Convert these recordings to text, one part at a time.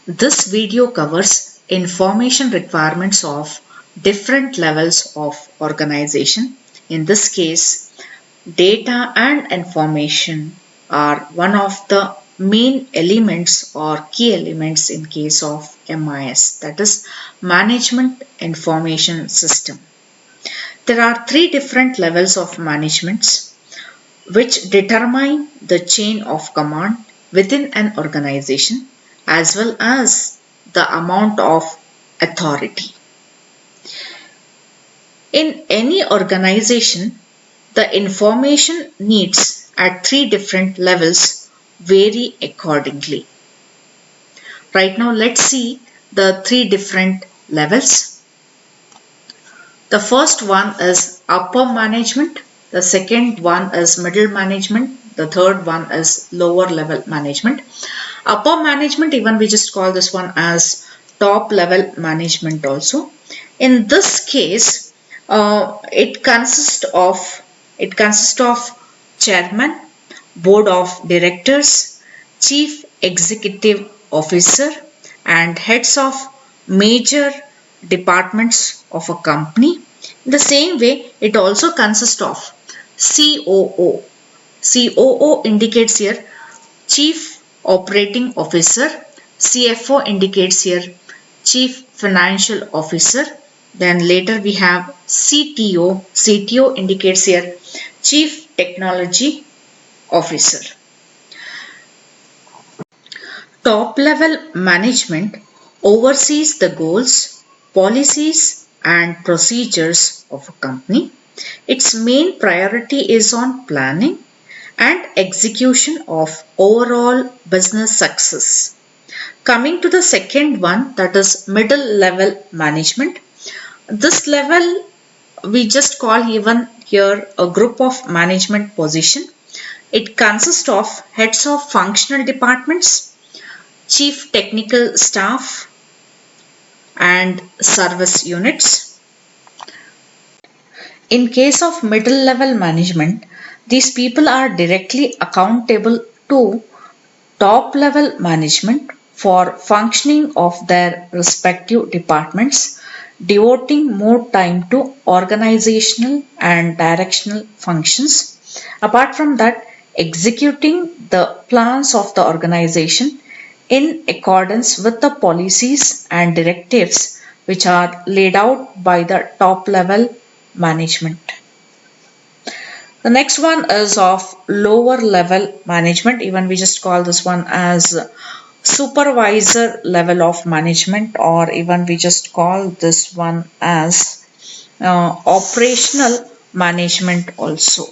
This video covers information requirements of different levels of organization. In this case, data and information are one of the main elements or key elements in case of MIS, that is Management Information System. There are three different levels of managements which determine the chain of command within an organization as well as the amount of authority. In any organization, the information needs at three different levels vary accordingly. Right now, let's see the three different levels. The first one is upper management, the second one is middle management, the third one is lower level management. Upper management, even we just call this one as top level management also. In this case, it consists of chairman, board of directors, chief executive officer, and heads of major departments of a company. In the same way, it also consists of COO. COO indicates here Chief Operating Officer. CFO indicates here Chief Financial Officer. Then later we have CTO. CTO indicates here Chief Technology Officer. Top level management oversees the goals, policies and procedures of a company. Its main priority is on planning and execution of overall business success. Coming to the second one, that is middle level management. This level we just call even here a group of management position. It consists of heads of functional departments, chief technical staff and service units. In case of middle level management, these people are directly accountable to top level management for functioning of their respective departments, devoting more time to organizational and directional functions. Apart from that, executing the plans of the organization in accordance with the policies and directives which are laid out by the top level management. The next one is of lower level management. Even we just call this one as supervisor level of management, or even we just call this one as operational management also.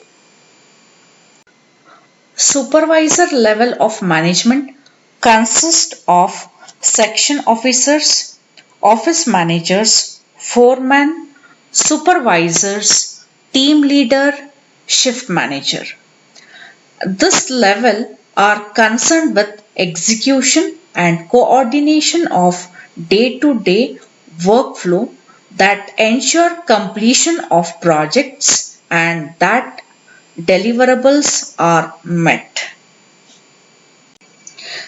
Supervisor level of management consists of section officers, office managers, foremen, supervisors, team leader, shift manager. This level are concerned with execution and coordination of day-to-day workflow that ensure completion of projects and that deliverables are met.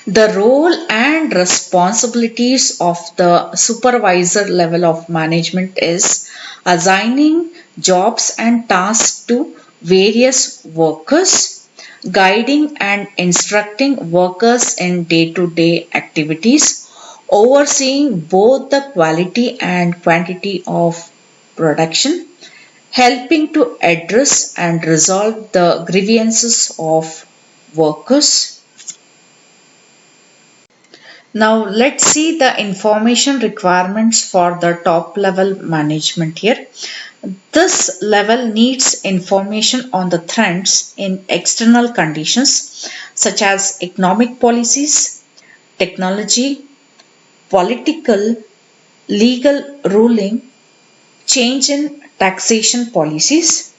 The role and responsibilities of the supervisor level of management is assigning jobs and tasks to various workers, guiding and instructing workers in day-to-day activities, overseeing both the quality and quantity of production, helping to address and resolve the grievances of workers. Now let's see the information requirements for the top level management here. This level needs information on the trends in external conditions such as economic policies, technology, political, legal ruling, change in taxation policies.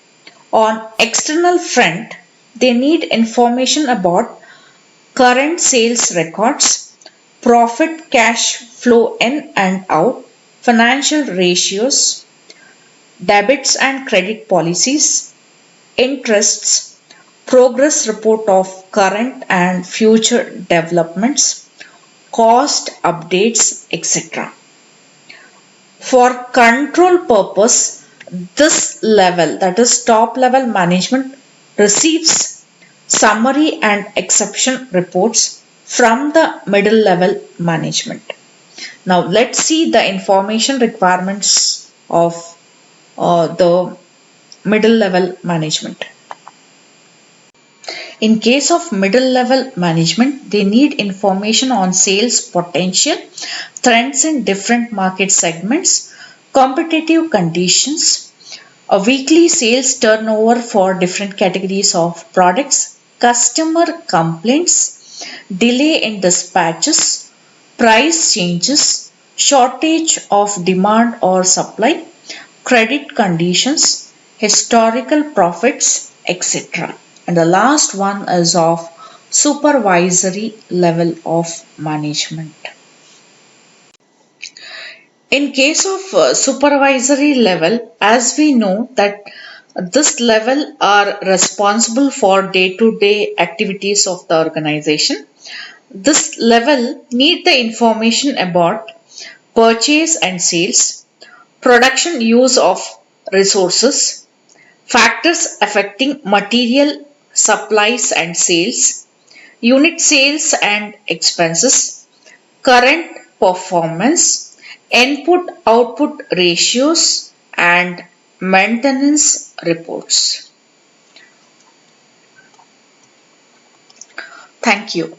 On external front, they need information about current sales records, profit cash flow in and out, financial ratios, debits and credit policies, interests, progress report of current and future developments, cost updates, etc. For control purpose, this level, that is top level management, receives summary and exception reports from the middle level management. Now let's see the information requirements of the middle level management. In case of middle level management, they need information on sales potential, trends in different market segments, competitive conditions, a weekly sales turnover for different categories of products, customer complaints, delay in dispatches, price changes, shortage of demand or supply, credit conditions, historical profits, etc. And the last one is of supervisory level of management. In case of supervisory level, as we know that this level are responsible for day-to-day activities of the organization. This level need the information about purchase and sales, production use of resources, factors affecting material supplies and sales, unit sales and expenses, current performance, input output ratios, and maintenance reports. Thank you.